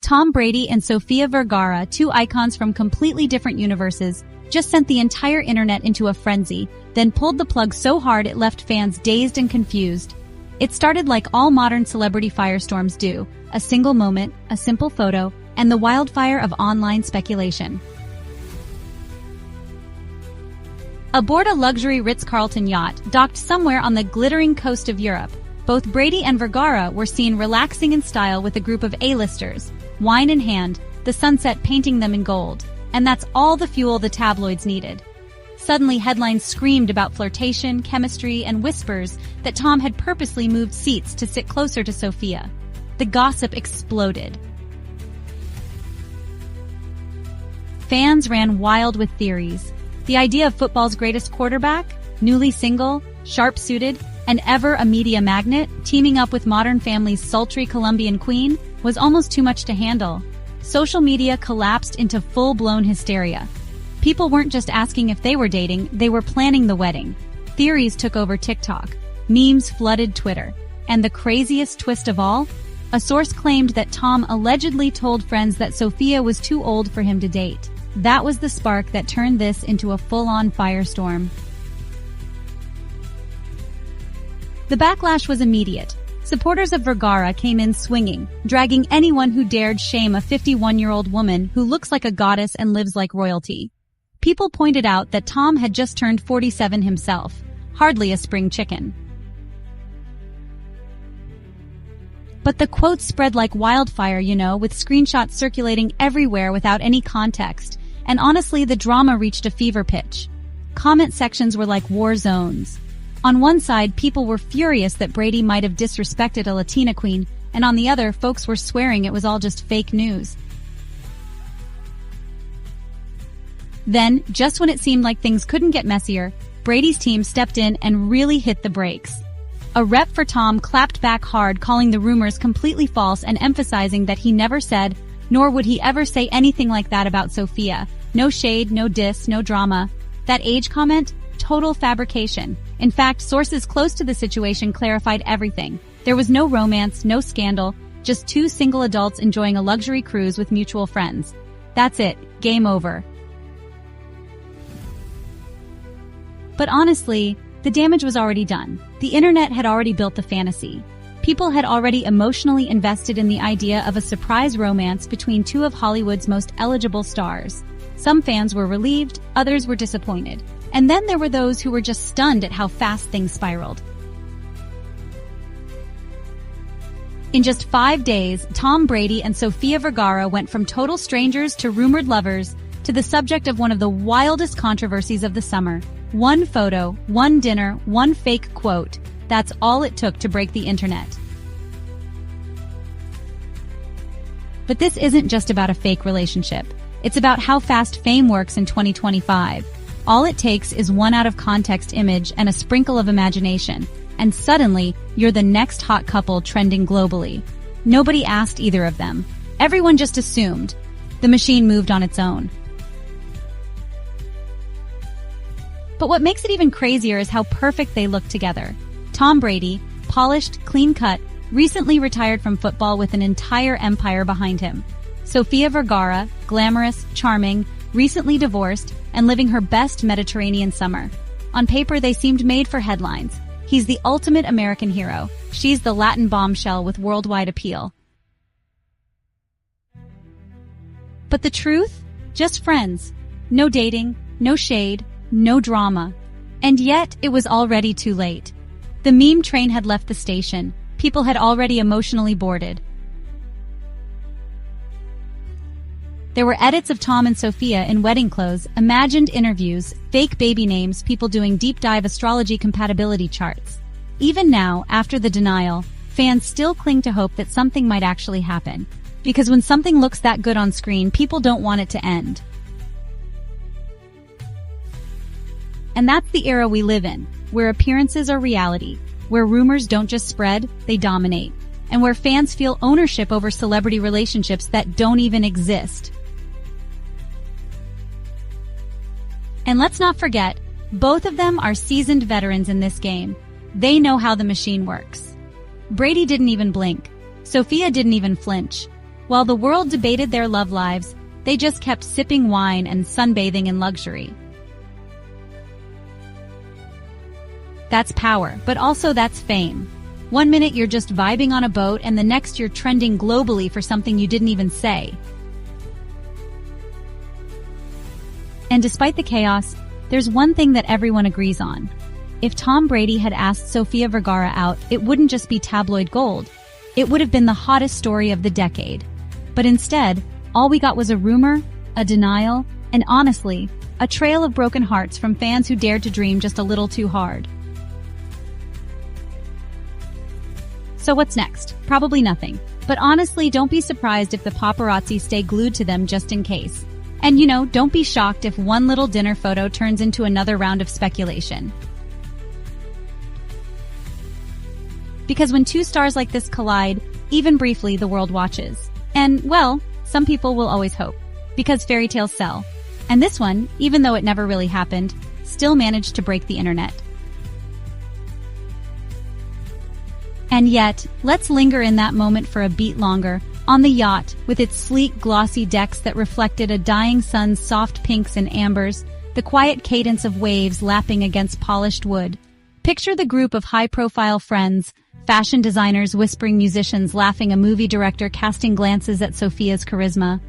Tom Brady and Sofía Vergara, two icons from completely different universes, just sent the entire internet into a frenzy, then pulled the plug so hard it left fans dazed and confused. It started like all modern celebrity firestorms do, a single moment, a simple photo, and the wildfire of online speculation. Aboard a luxury Ritz-Carlton yacht docked somewhere on the glittering coast of Europe, both Brady and Vergara were seen relaxing in style with a group of A-listers, wine in hand, the sunset painting them in gold. And that's all the fuel the tabloids needed. Suddenly, headlines screamed about flirtation, chemistry, and whispers that Tom had purposely moved seats to sit closer to Sofía. The gossip exploded. Fans ran wild with theories. The idea of football's greatest quarterback, newly single, sharp-suited, and ever a media magnet, teaming up with Modern Family's sultry Colombian queen, was almost too much to handle. Social media collapsed into full-blown hysteria. People weren't just asking if they were dating, they were planning the wedding. Theories took over TikTok. Memes flooded Twitter. And the craziest twist of all? A source claimed that Tom allegedly told friends that Sofía was too old for him to date. That was the spark that turned this into a full-on firestorm. The backlash was immediate. Supporters of Vergara came in swinging, dragging anyone who dared shame a 51-year-old woman who looks like a goddess and lives like royalty. People pointed out that Tom had just turned 47 himself, hardly a spring chicken. But the quotes spread like wildfire, with screenshots circulating everywhere without any context, and honestly, the drama reached a fever pitch. Comment sections were like war zones. On one side, people were furious that Brady might have disrespected a Latina queen, and on the other, folks were swearing it was all just fake news. Then, just when it seemed like things couldn't get messier, Brady's team stepped in and really hit the brakes. A rep for Tom clapped back hard, calling the rumors completely false and emphasizing that he never said, nor would he ever say anything like that about Sofía. No shade, no diss, no drama. That age comment? Total fabrication. In fact, sources close to the situation clarified everything. There was no romance, no scandal, just two single adults enjoying a luxury cruise with mutual friends. That's it. Game over. But honestly, the damage was already done. The internet had already built the fantasy. People had already emotionally invested in the idea of a surprise romance between two of Hollywood's most eligible stars. Some fans were relieved, others were disappointed. And then there were those who were just stunned at how fast things spiraled. In just 5 days, Tom Brady and Sofía Vergara went from total strangers to rumored lovers to the subject of one of the wildest controversies of the summer. One photo, one dinner, one fake quote. That's all it took to break the internet. But this isn't just about a fake relationship. It's about how fast fame works in 2025. All it takes is one out-of-context image and a sprinkle of imagination, and suddenly, you're the next hot couple trending globally. Nobody asked either of them. Everyone just assumed. The machine moved on its own. But what makes it even crazier is how perfect they look together. Tom Brady, polished, clean-cut, recently retired from football with an entire empire behind him. Sofía Vergara, glamorous, charming, recently divorced, and living her best Mediterranean summer. On paper, they seemed made for headlines. He's the ultimate American hero. She's the Latin bombshell with worldwide appeal. But the truth? Just friends. No dating, no shade, no drama. And yet, it was already too late. The meme train had left the station. People had already emotionally boarded. There were edits of Tom and Sofía in wedding clothes, imagined interviews, fake baby names, people doing deep-dive astrology compatibility charts. Even now, after the denial, fans still cling to hope that something might actually happen. Because when something looks that good on screen, people don't want it to end. And that's the era we live in, where appearances are reality, where rumors don't just spread, they dominate, and where fans feel ownership over celebrity relationships that don't even exist. And let's not forget, both of them are seasoned veterans in this game. They know how the machine works. Brady didn't even blink. Sofía didn't even flinch. While the world debated their love lives, they just kept sipping wine and sunbathing in luxury. That's power, but also that's fame. One minute you're just vibing on a boat and the next you're trending globally for something you didn't even say. And despite the chaos, there's one thing that everyone agrees on. If Tom Brady had asked Sofía Vergara out, it wouldn't just be tabloid gold. It would have been the hottest story of the decade. But instead, all we got was a rumor, a denial, and honestly, a trail of broken hearts from fans who dared to dream just a little too hard. So what's next? Probably nothing. But honestly, don't be surprised if the paparazzi stay glued to them just in case. And don't be shocked if one little dinner photo turns into another round of speculation. Because when two stars like this collide, even briefly, the world watches. And, well, some people will always hope. Because fairy tales sell. And this one, even though it never really happened, still managed to break the internet. And yet, let's linger in that moment for a beat longer. On the yacht, with its sleek, glossy decks that reflected a dying sun's soft pinks and ambers, the quiet cadence of waves lapping against polished wood. Picture the group of high-profile friends, fashion designers whispering, musicians laughing, a movie director casting glances at Sofia's charisma.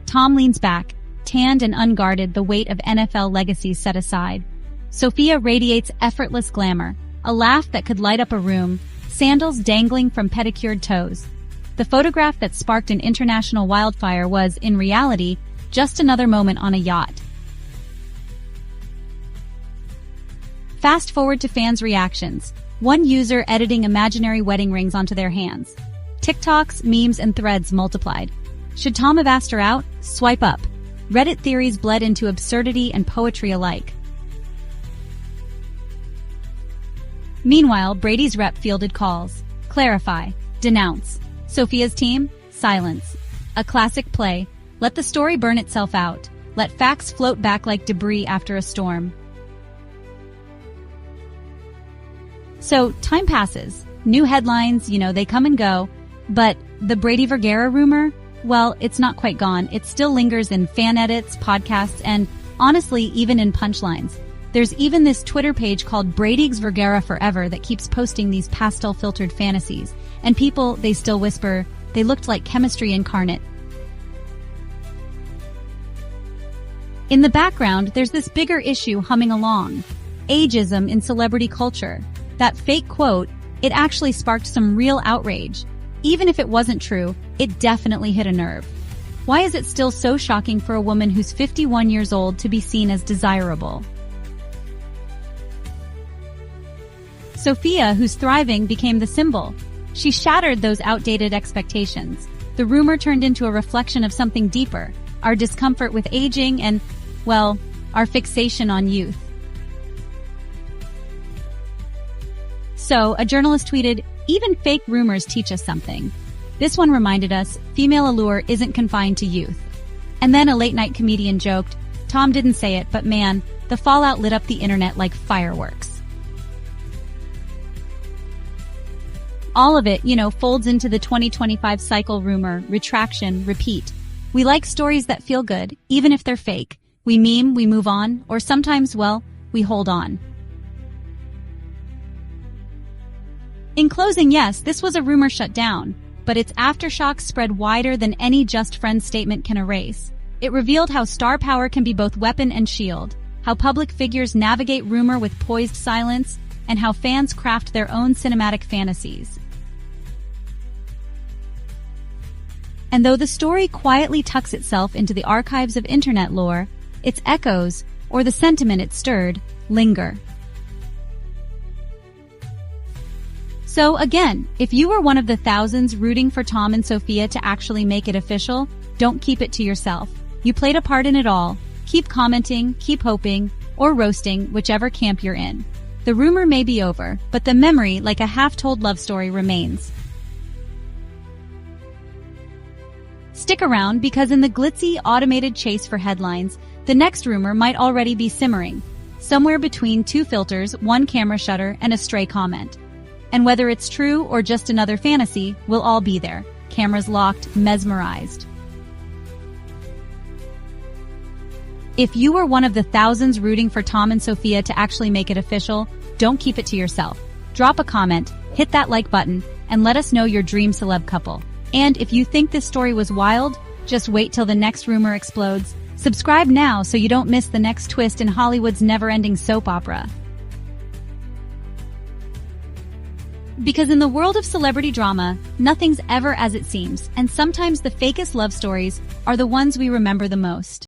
Tom leans back, tanned and unguarded, the weight of NFL legacies set aside. Sofía radiates effortless glamour, a laugh that could light up a room, sandals dangling from pedicured toes. The photograph that sparked an international wildfire was, in reality, just another moment on a yacht. Fast forward to fans' reactions. One user editing imaginary wedding rings onto their hands. TikToks, memes, and threads multiplied. Should Tom have asked her out? Swipe up. Reddit theories bled into absurdity and poetry alike. Meanwhile, Brady's rep fielded calls. Clarify. Denounce. Sofia's team? Silence. A classic play. Let the story burn itself out. Let facts float back like debris after a storm. So, time passes. New headlines, they come and go. But the Brady Vergara rumor? Well, it's not quite gone. It still lingers in fan edits, podcasts, and, honestly, even in punchlines. There's even this Twitter page called Brady's Vergara Forever that keeps posting these pastel-filtered fantasies. And people, they still whisper, they looked like chemistry incarnate. In the background, there's this bigger issue humming along. Ageism in celebrity culture. That fake quote, it actually sparked some real outrage. Even if it wasn't true, it definitely hit a nerve. Why is it still so shocking for a woman who's 51 years old to be seen as desirable? Sofía, who's thriving, became the symbol. She shattered those outdated expectations. The rumor turned into a reflection of something deeper, our discomfort with aging and, well, our fixation on youth. So, a journalist tweeted, "Even fake rumors teach us something." This one reminded us, female allure isn't confined to youth. And then a late-night comedian joked, Tom didn't say it, but man, the fallout lit up the internet like fireworks. All of it, folds into the 2025 cycle: rumor, retraction, repeat. We like stories that feel good, even if they're fake. We meme, we move on, or sometimes, well, we hold on. In closing, yes, this was a rumor shut down, but its aftershocks spread wider than any just friends statement can erase. It revealed how star power can be both weapon and shield, how public figures navigate rumor with poised silence, and how fans craft their own cinematic fantasies. And though the story quietly tucks itself into the archives of internet lore, its echoes, or the sentiment it stirred, linger. So again, if you were one of the thousands rooting for Tom and Sofía to actually make it official, don't keep it to yourself. You played a part in it all. Keep commenting, keep hoping, or roasting, whichever camp you're in. The rumor may be over, but the memory, like a half-told love story, remains. Stick around, because in the glitzy, automated chase for headlines, the next rumor might already be simmering, somewhere between two filters, one camera shutter, and a stray comment. And whether it's true or just another fantasy, we'll all be there, cameras locked, mesmerized. If you were one of the thousands rooting for Tom and Sofía to actually make it official, don't keep it to yourself. Drop a comment, hit that like button, and let us know your dream celeb couple. And if you think this story was wild, just wait till the next rumor explodes. Subscribe now so you don't miss the next twist in Hollywood's never-ending soap opera. Because in the world of celebrity drama, nothing's ever as it seems, and sometimes the fakest love stories are the ones we remember the most.